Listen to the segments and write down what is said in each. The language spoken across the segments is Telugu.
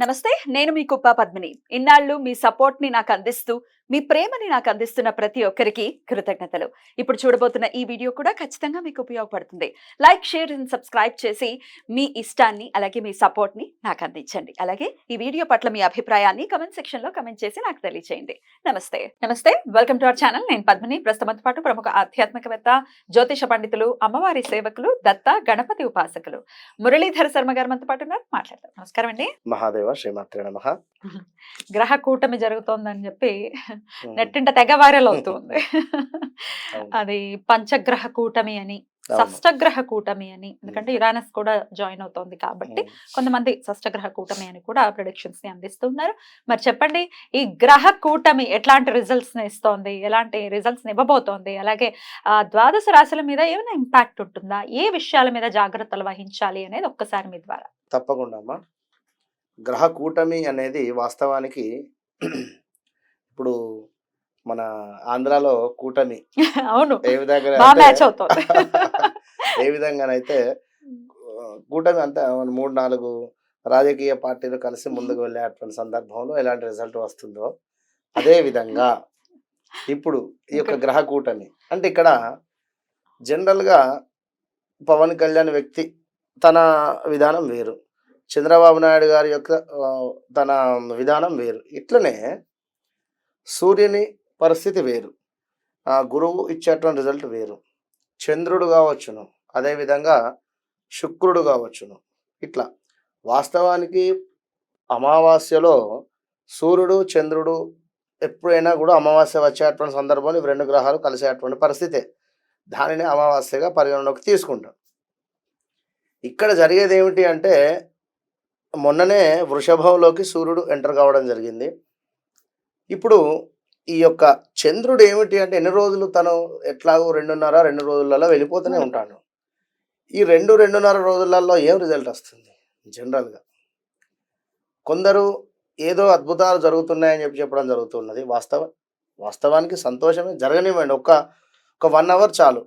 నమస్తే, నేను మీ కుప్ప పద్మిని. ఇన్నాళ్ళు మీ సపోర్ట్‌ని నాకు అందిస్తూ, మీ ప్రేమని నాకు అందిస్తున్న ప్రతి ఒక్కరికి కృతజ్ఞతలు. ఇప్పుడు చూడబోతున్న ఈ వీడియో కూడా ఖచ్చితంగా మీకు ఉపయోగపడుతుంది. లైక్, షేర్ అండ్ సబ్స్క్రైబ్ చేసి మీ ఇష్టాన్ని అలాగే మీ సపోర్ట్‌ని నాకు అందించండి. అలాగే ఈ వీడియో పట్ల మీ అభిప్రాయాన్ని కామెంట్ సెక్షన్‌లో కామెంట్ చేసి నాకు తెలియజేయండి. నమస్తే. Welcome to our channel. నేను పద్మిని. ప్రస్తుతంతో పాటు ప్రముఖ ఆధ్యాత్మికవేత్త, జ్యోతిష పండితులు, అమ్మవారి సేవకులు, దత్త గణపతి ఉపాసకులు మురళీధర శర్మ గారు మనతో పాటు ఉన్నారు. మాట్లాడదాం. నమస్కారం అండి. మహాదేవ శ్రీమాత్రే నమః. గ్రహ కూటమి జరుగుతోందని చెప్పి నెట్టింట తెగ వైరల్ అవుతుంది. అది పంచగ్రహ కూటమి అని, షష్టగ్రహ కూటమి అని, ఎందుకంటే యురానస్ కూడా జాయిన్ అవుతోంది కాబట్టి కొంతమంది షష్టగ్రహ కూటమి అని కూడా ప్రిడిక్షన్స్ ని అందిస్తున్నారు. మరి చెప్పండి, ఈ గ్రహ కూటమి ఎట్లాంటి రిజల్ట్స్ ని ఇస్తోంది, ఎలాంటి రిజల్ట్స్ ని ఇవ్వబోతోంది, అలాగే ద్వాదశ రాశుల మీద ఏమైనా ఇంపాక్ట్ ఉంటుందా, ఏ విషయాల మీద జాగ్రత్తలు వహించాలి అనేది ఒక్కసారి మీ ద్వారా. తప్పకుండా అమ్మా. గ్రహ కూటమి అనేది వాస్తవానికి ఇప్పుడు మన ఆంధ్రాలో కూటమి అవును, ఏ విధంగా బాగా మ్యాచ్ అవుతోంది. ఏ విధంగానైతే కూటమి అంతా 3-4 రాజకీయ పార్టీలు కలిసి ముందుకు వెళ్ళేటువంటి సందర్భంలో ఎలాంటి రిజల్ట్ వస్తుందో అదే విధంగా ఇప్పుడు ఈ యొక్క గ్రహ కూటమి అంటే ఇక్కడ జనరల్గా పవన్ కళ్యాణ్ వ్యక్తి తన విధానం వేరు, చంద్రబాబు నాయుడు గారి యొక్క తన విధానం వేరు. ఇట్లనే సూర్యుని పరిస్థితి వేరు, గురువు ఇచ్చేటువంటి రిజల్ట్ వేరు, చంద్రుడు కావచ్చును, అదేవిధంగా శుక్రుడు కావచ్చును. ఇట్లా వాస్తవానికి అమావాస్యలో సూర్యుడు చంద్రుడు ఎప్పుడైనా కూడా అమావాస్య వచ్చేటువంటి సందర్భంలో ఇవి 2 గ్రహాలు కలిసేటువంటి పరిస్థితే. దానిని అమావాస్యగా పరిగణలోకి తీసుకుంటాం. ఇక్కడ జరిగేది ఏమిటి అంటే మొన్ననే వృషభంలోకి సూర్యుడు ఎంటర్ కావడం జరిగింది. ఇప్పుడు ఈ యొక్క చంద్రుడు ఏమిటి అంటే ఎన్ని రోజులు తను ఎట్లాగో 2 రోజులలో వెళ్ళిపోతూనే ఉంటాడు. ఈ 2.5 రోజులలో ఏం రిజల్ట్ వస్తుంది? జనరల్గా కొందరు ఏదో అద్భుతాలు జరుగుతున్నాయని చెప్పడం జరుగుతున్నది. వాస్తవానికి సంతోషమే, జరగనివ్వండి. ఒక 1 అవర్ చాలు,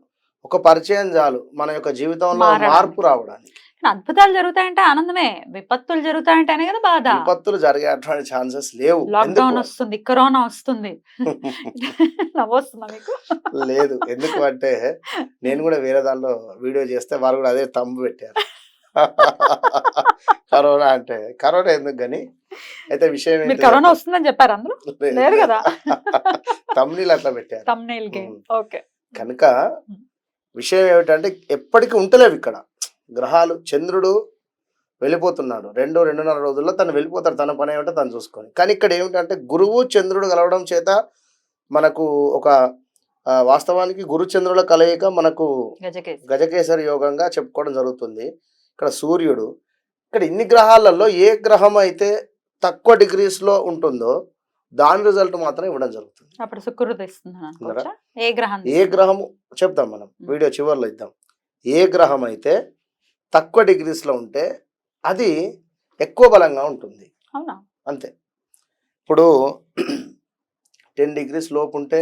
ఒక పరిచయం చాలు మన యొక్క జీవితంలో మార్పు రావడానికి. అద్భుతాలు జరుగుతాయంటే ఆనందమే, విపత్తులు జరుగుతాయంటేనే కదా బాధ. విపత్తులు జరిగేటువంటి ఛాన్సెస్ లేవు. లాక్డౌన్ వస్తుంది, కరోనా వస్తుంది. నవ్వొస్తుందా మీకు? లేదు, ఎందుకు అంటే నేను కూడా వేరే దానిలో వీడియో చేస్తే వాళ్ళు కూడా అదే తమ్ము పెట్టారు. కరోనా అంటే కరోనా ఎందుకు కానీ అయితే విషయం మీరు కరోనా వస్తుందని చెప్పారు అందులో? లేదు కదా, తమ్ముళ్ళు అట్లా పెట్టారు. తమ్నెయిల్ గేమ్. ఓకే. కనుక విషయం ఏమిటంటే ఎప్పటికీ ఉంటలేవు ఇక్కడ గ్రహాలు. చంద్రుడు వెళ్ళిపోతున్నాడు, 2-2.5 రోజుల్లో తను వెళ్ళిపోతాడు, తన పని ఏమిటో తను చూసుకొని. కానీ ఇక్కడ ఏమిటంటే గురువు చంద్రుడు కలవడం చేత మనకు ఒక వాస్తవానికి గురు చంద్రుల కలయిక మనకు గజకేసరి యోగంగా చెప్పుకోవడం జరుగుతుంది. ఇక్కడ సూర్యుడు, ఇక్కడ ఇన్ని గ్రహాలలో ఏ గ్రహం అయితే తక్కువ డిగ్రీస్లో ఉంటుందో దాని రిజల్ట్ మాత్రం ఇవ్వడం జరుగుతుంది. అప్పుడు శుక్రుడు ఏ గ్రహము చెప్తాం మనం వీడియో చివరిలో ఇద్దాం. ఏ గ్రహం అయితే తక్కువ డిగ్రీస్లో ఉంటే అది ఎక్కువ బలంగా ఉంటుంది. అవునా? అంతే. ఇప్పుడు 10 degrees లోపు ఉంటే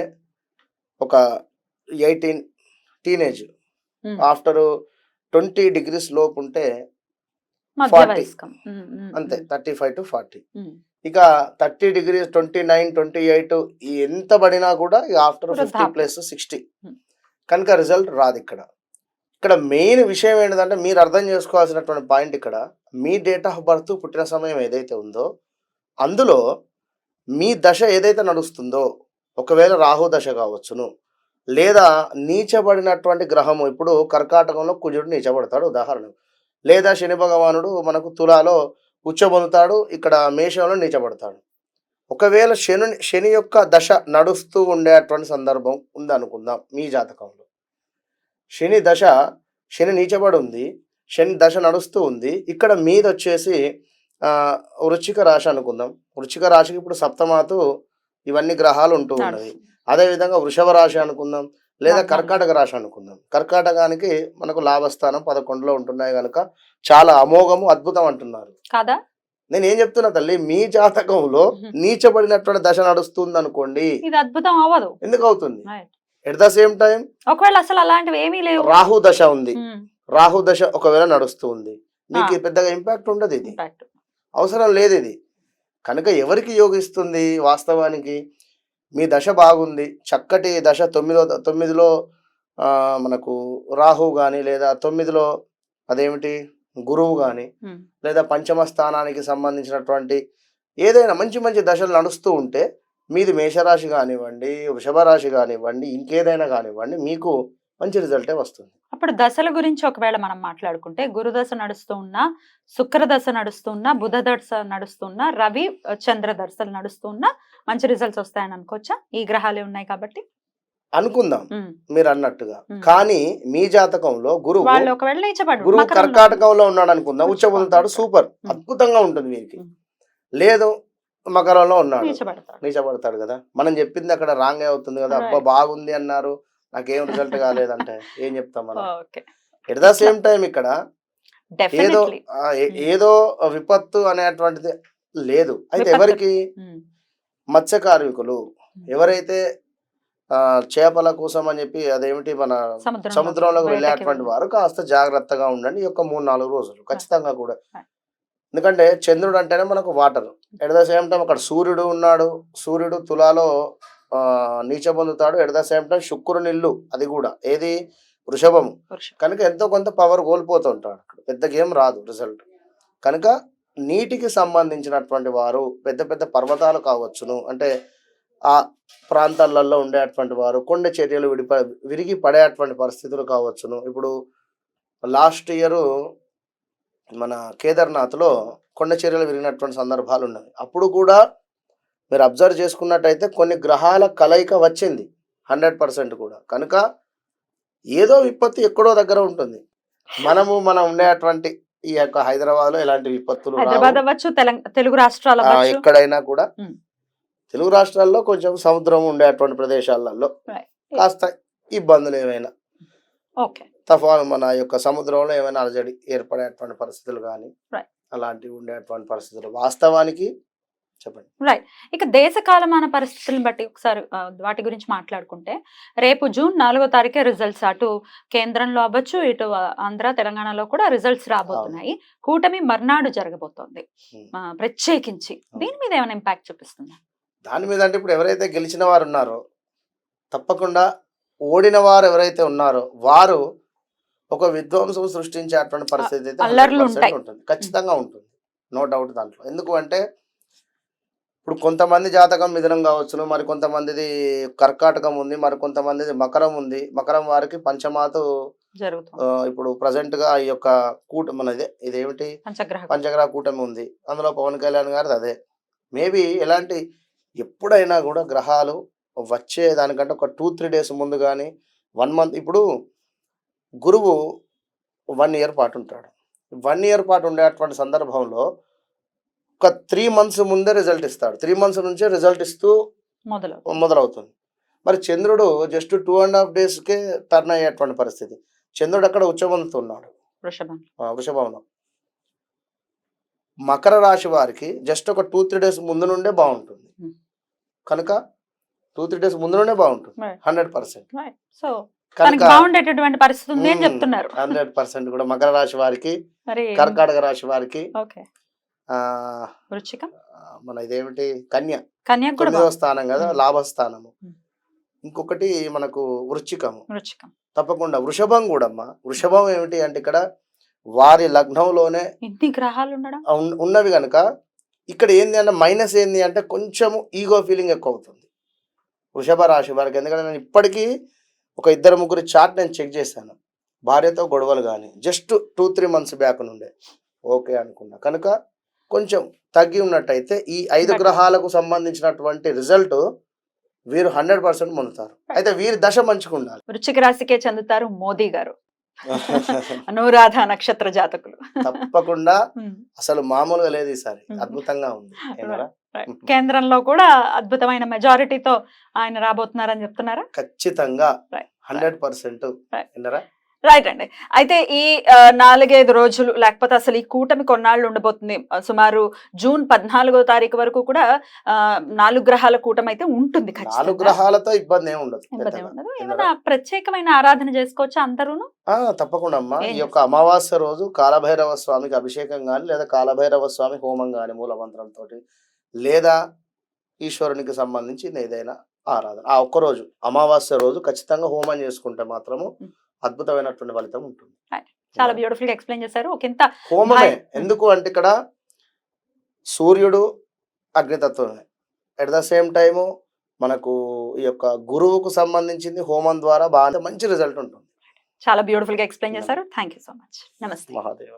ఒక 18 టీనేజ్, ఆఫ్టర్ 20 degrees లోపు ఉంటే 40, అంతే 35 to 40. ఇక 30 degrees 29, 28 ఎంత పడినా కూడా ఆఫ్టర్ 50+60 కనుక రిజల్ట్ రాదు. ఇక్కడ మెయిన్ విషయం ఏంటంటే మీరు అర్థం చేసుకోవాల్సినటువంటి పాయింట్, ఇక్కడ మీ డేట్ ఆఫ్ బర్త్ పుట్టిన సమయం ఏదైతే ఉందో అందులో మీ దశ ఏదైతే నడుస్తుందో, ఒకవేళ రాహు దశ కావచ్చును, లేదా నీచబడినటువంటి గ్రహము, ఇప్పుడు కర్కాటకంలో కుజుడు నీచబడతాడు ఉదాహరణ, లేదా శని భగవానుడు మనకు తులాలో ఉచ్చబొందుతాడు, ఇక్కడ మేషంలో నీచబడతాడు. ఒకవేళ శని యొక్క దశ నడుస్తూ ఉండేటువంటి సందర్భం ఉందనుకుందాం మీ జాతకంలో. శని నీచబడి ఉంది, శని దశ నడుస్తూ ఉంది. ఇక్కడ మీద వచ్చేసి వృశ్చిక రాశి అనుకుందాం. వృశ్చిక రాశికి ఇప్పుడు సప్తమాతు ఇవన్నీ గ్రహాలు ఉంటూ ఉన్నవి. అదేవిధంగా వృషభ రాశి అనుకుందాం, లేదా కర్కాటక రాశి అనుకుందాం. కర్కాటకానికి మనకు లాభస్థానం 11లో ఉంటున్నాయి కనుక చాలా అమోఘము, అద్భుతం అంటున్నారు కదా. నేను ఏం చెప్తున్నా తల్లి, మీ జాతకంలో నీచబడినటువంటి దశ నడుస్తుంది అనుకోండి, ఇది అద్భుతం అవ్వదు. ఎందుకు అవుతుంది? ఎట్ ద సేమ్ టైం ఒకవేళ అసలు అలాంటివి ఏమీ లేవు, రాహు దశ ఉంది, రాహు దశ ఒకవేళ నడుస్తూ ఉంది, మీకు పెద్దగా ఇంపాక్ట్ ఉండదు. ఇది అవసరం లేదు ఇది. కనుక ఎవరికి యోగిస్తుంది వాస్తవానికి? మీ దశ బాగుంది, చక్కటి దశ 9లో మనకు రాహు కానీ, లేదా 9లో అదేమిటి గురువు కానీ, ఉమ్, లేదా పంచమ స్థానానికి సంబంధించినటువంటి ఏదైనా మంచి మంచి దశలు నడుస్తూ ఉంటే మీది మేషరాశి కానివ్వండి, వృషభ రాశి కానివ్వండి, ఇంకేదైనా కానివ్వండి, మీకు మంచి రిజల్టే వస్తుంది. అప్పుడు దశల గురించి ఒకవేళ మనం మాట్లాడుకుంటే గురు దశ నడుస్తూ ఉన్నా, శుక్ర దశ నడుస్తూ ఉన్నా, బుధ దశ నడుస్తూ ఉన్నా, రవి చంద్ర దశలు నడుస్తూ ఉన్నా మంచి రిజల్ట్స్ వస్తాయని అనుకోవచ్చా? ఈ గ్రహాలే ఉన్నాయి కాబట్టి అనుకుందాం ఉమ్, మీరు అన్నట్టుగా. ఉమ్. కానీ మీ జాతకంలో గురువు వాళ్ళు ఒకవేళ నీచబడు గురువు మకరంలో కర్కాటకంలో ఉన్నాడు అనుకుందాం, ఉచ్చ పొందుతాడు, ఉచ్చ సూపర్ ఉమ్. అద్భుతంగా ఉంటుంది వీరికి. ఉమ్. లేదు మకరంలో ఉన్నాడు, నీచబడతాడు. నీచబడతాడు కదా. మనం చెప్పింది అక్కడ రాంగ్ అవుతుంది కదా. అబ్బా Right. బాగుంది అన్నారు, నాకేం రిజల్ట్ కాలేదంటే ఏం చెప్తాం మనం? Okay, at the same time ఇక్కడ ఏదో డెఫినెట్లీ ఏదో విపత్తు అనేటువంటిది లేదు. అయితే ఎవరికి? మత్స్య కార్మికులు ఎవరైతే చేపల కోసం అని చెప్పి అదేమిటి మన సముద్రంలోకి వెళ్ళేటువంటి వారు కాస్త జాగ్రత్తగా ఉండండి ఈ యొక్క 3-4 రోజులు ఖచ్చితంగా కూడా. ఎందుకంటే చంద్రుడు అంటేనే మనకు water. At the same time అక్కడ సూర్యుడు ఉన్నాడు, సూర్యుడు తులాలో నీచ పొందుతాడు. ఎట్ ద సేమ్ టైం శుక్రుని ఇల్లు, అది కూడా ఏది వృషభము. కనుక ఎంతో కొంత పవర్ కోల్పోతుంటాడు, పెద్ద గేమ్ రాదు రిజల్ట్. కనుక నీటికి సంబంధించినటువంటి వారు పెద్ద పెద్ద పర్వతాలు కావచ్చును, అంటే ఆ ప్రాంతాలలో ఉండేటువంటి వారు కొండ చర్యలు విరిగి పడేటువంటి పరిస్థితులు కావచ్చును. ఇప్పుడు లాస్ట్ ఇయర్ మన కేదార్నాథ్లో కొండ చర్యలు విరిగినటువంటి సందర్భాలు ఉన్నాయి. అప్పుడు కూడా మీరు అబ్జర్వ్ చేసుకున్నట్టయితే కొన్ని గ్రహాల కలయిక వచ్చింది 100% కూడా. కనుక ఏదో విపత్తు ఎక్కడో దగ్గర ఉంటుంది. మనం ఉండేటువంటి ఈ యొక్క హైదరాబాద్ లో ఎలాంటి విపత్తులు హైదరాబాద్ అవ్వచ్చు, తెలుగు రాష్ట్రాలు అవ్వచ్చు, ఎక్కడైనా కూడా తెలుగు రాష్ట్రాల్లో కొంచెం సముద్రం ఉండేటువంటి ప్రదేశాలలో కాస్త ఇబ్బందులు ఏమైనా మన యొక్క సముద్రంలో ఏమైనా అలజడి ఏర్పడేటువంటి పరిస్థితులు కానీ అలాంటివి ఉండేటువంటి పరిస్థితులు వాస్తవానికి చెప్పండి. రైట్. ఇక దేశ కాలమాన పరిస్థితులను బట్టి ఒకసారి వాటి గురించి మాట్లాడుకుంటే రేపు జూన్ 4వ తారీఖే రిజల్ట్స్ అటు కేంద్రంలో అవ్వచ్చు, ఇటు ఆంధ్ర తెలంగాణలో కూడా రిజల్ట్స్ రాబోతున్నాయి. కూటమి మర్నాడు జరగబోతోంది ప్రత్యేకించి. దీని మీద ఏమైనా ఇంపాక్ట్ చూపిస్తుంది? దాని మీద అంటే ఇప్పుడు ఎవరైతే గెలిచిన వారు ఉన్నారో తప్పకుండా ఓడిన వారు ఎవరైతే ఉన్నారో వారు ఒక విధ్వంసం సృష్టించేటువంటి పరిస్థితి అయితే 100% ఉంటుంది, ఖచ్చితంగా ఉంటుంది, నో డౌట్ దాంట్లో. ఎందుకు అంటే ఇప్పుడు కొంతమంది జాతకం మిథునం కావచ్చును, మరి కొంతమందిది కర్కాటకం ఉంది, మరి కొంతమందిది మకరం ఉంది. మకరం వారికి పంచమాతు ఇప్పుడు ప్రజెంట్ గా ఈ యొక్క మనది ఇదేమిటి పంచగ్రహ కూటమి ఉంది, అందులో పవన్ కళ్యాణ్ గారిది అదే. మేబీ ఎలాంటి ఎప్పుడైనా కూడా గ్రహాలు వచ్చే దానికంటే ఒక 2-3 డేస్ ముందు కానీ 1 మంత్. ఇప్పుడు గురువు 1 ఇయర్ పాటు ఉంటాడు. 1 ఇయర్ పాటు ఉండేటువంటి సందర్భంలో ఒక 3 మంత్స్ ముందే రిజల్ట్ ఇస్తాడు. 3 మంత్స్ నుంచే రిజల్ట్ ఇస్తూ మొదలవుతుంది. మరి చంద్రుడు జస్ట్ 2.5 డేస్కే టర్న్ అయ్యేటువంటి పరిస్థితి. చంద్రుడు అక్కడ ఉచ్చబొందుతున్నాడు వృషభంలో. మకర రాశి వారికి జస్ట్ ఒక 2-3 డేస్ ముందు నుండే బాగుంటుంది. కనుక 2-3 డేస్ ముందు నుండే బాగుంటుంది 100%. సో బాగుండేటటువంటి పరిస్థితి ఉంది అని చెప్తున్నారు. 100% కూడా మకర రాశి వారికి, కర్కాటక రాశి వారికి, వృశ్చికం మన ఇదేమిటి కన్య 9వ స్థానం కదా, లాభస్థానము. ఇంకొకటి మనకు వృశ్చికము తప్పకుండా. వృషభం కూడా అమ్మా. వృషభం ఏమిటి అంటే ఇక్కడ వారి లగ్నంలోనే ఇన్ని గ్రహాలు ఉన్నవి కనుక ఇక్కడ ఏంది అంటే మైనస్ ఏంది అంటే కొంచెము ఈగో ఫీలింగ్ ఎక్కువ అవుతుంది వృషభ రాశి వారికి. ఎందుకంటే నేను ఇప్పటికీ ఒక 2-3 చార్ట్ నేను చెక్ చేశాను, భార్యతో గొడవలు కానీ జస్ట్ 2-3 మంత్స్ బ్యాక్ నుండే ఓకే అనుకున్నా. కనుక కొంచెం తగ్గి ఉన్నట్టయితే ఈ 5 గ్రహాలకు సంబంధించినటువంటి రిజల్ట్ వీరు 100% పొందుతారు. అయితే వీరి దశ మంచిగా ఉండాలి. వృశ్చిక రాశికే చెందుతారు మోదీ గారు, అనురాధ నక్షత్ర జాతకులు. తప్పకుండా అసలు మామూలుగా లేదు ఈసారి, అద్భుతంగా ఉంది. కేంద్రంలో కూడా అద్భుతమైన మెజారిటీతో ఆయన రాబోతున్నారని చెప్తున్నారా? ఖచ్చితంగా 100%. రైట్ అండి. అయితే ఈ 4-5 రోజులు లేకపోతే అసలు ఈ కూటమి కొన్నాళ్ళు ఉండబోతుంది? సుమారు జూన్ 14వ తారీఖు వరకు కూడా 4 గ్రహాల కూటమి అయితే ఉంటుంది 4 ఖచ్చితంగా. గ్రహాలతో ఇబ్బంది ఏమి ఉండదు ఇబ్బంది పెద్దగా. ఉండదు. ఇందులో ఏమైనా ప్రత్యేకమైన ఆరాధన చేసుకోవచ్చా అందరూను? తప్పకుండా అమ్మా. ఏం ఈ యొక్క చేస్తారు? అమావాస్య రోజు కాలభైరవ స్వామికి అభిషేకం గాని, లేదా కాలభైరవ స్వామి హోమం గాని మూల మంత్రంతోటి, లేదా ఈశ్వరునికి సంబంధించింది ఏదైనా ఆరాధన. ఆ ఒక్క రోజు అమావాస్య రోజు ఖచ్చితంగా హోమం చేసుకుంటే మాత్రము హ్మ్. అద్భుతమైనటువంటి ఫలితం ఉంటుంది. చాలా బ్యూటిఫుల్ గా ఎక్స్‌ప్లెయిన్ చేశారు. ఒకంత హోమమే ఎందుకు అంటే ఇక్కడ సూర్యుడు అగ్నితత్వమే. ఎట్ ద సేమ్ టైము మనకు ఈ యొక్క గురువుకు సంబంధించింది హోమం ద్వారా బాగా మంచి రిజల్ట్ ఉంటుంది. చాలా బ్యూటిఫుల్ గా ఎక్స్‌ప్లెయిన్ చేశారు. Thank you so much. నమస్తే. మహాదేవ.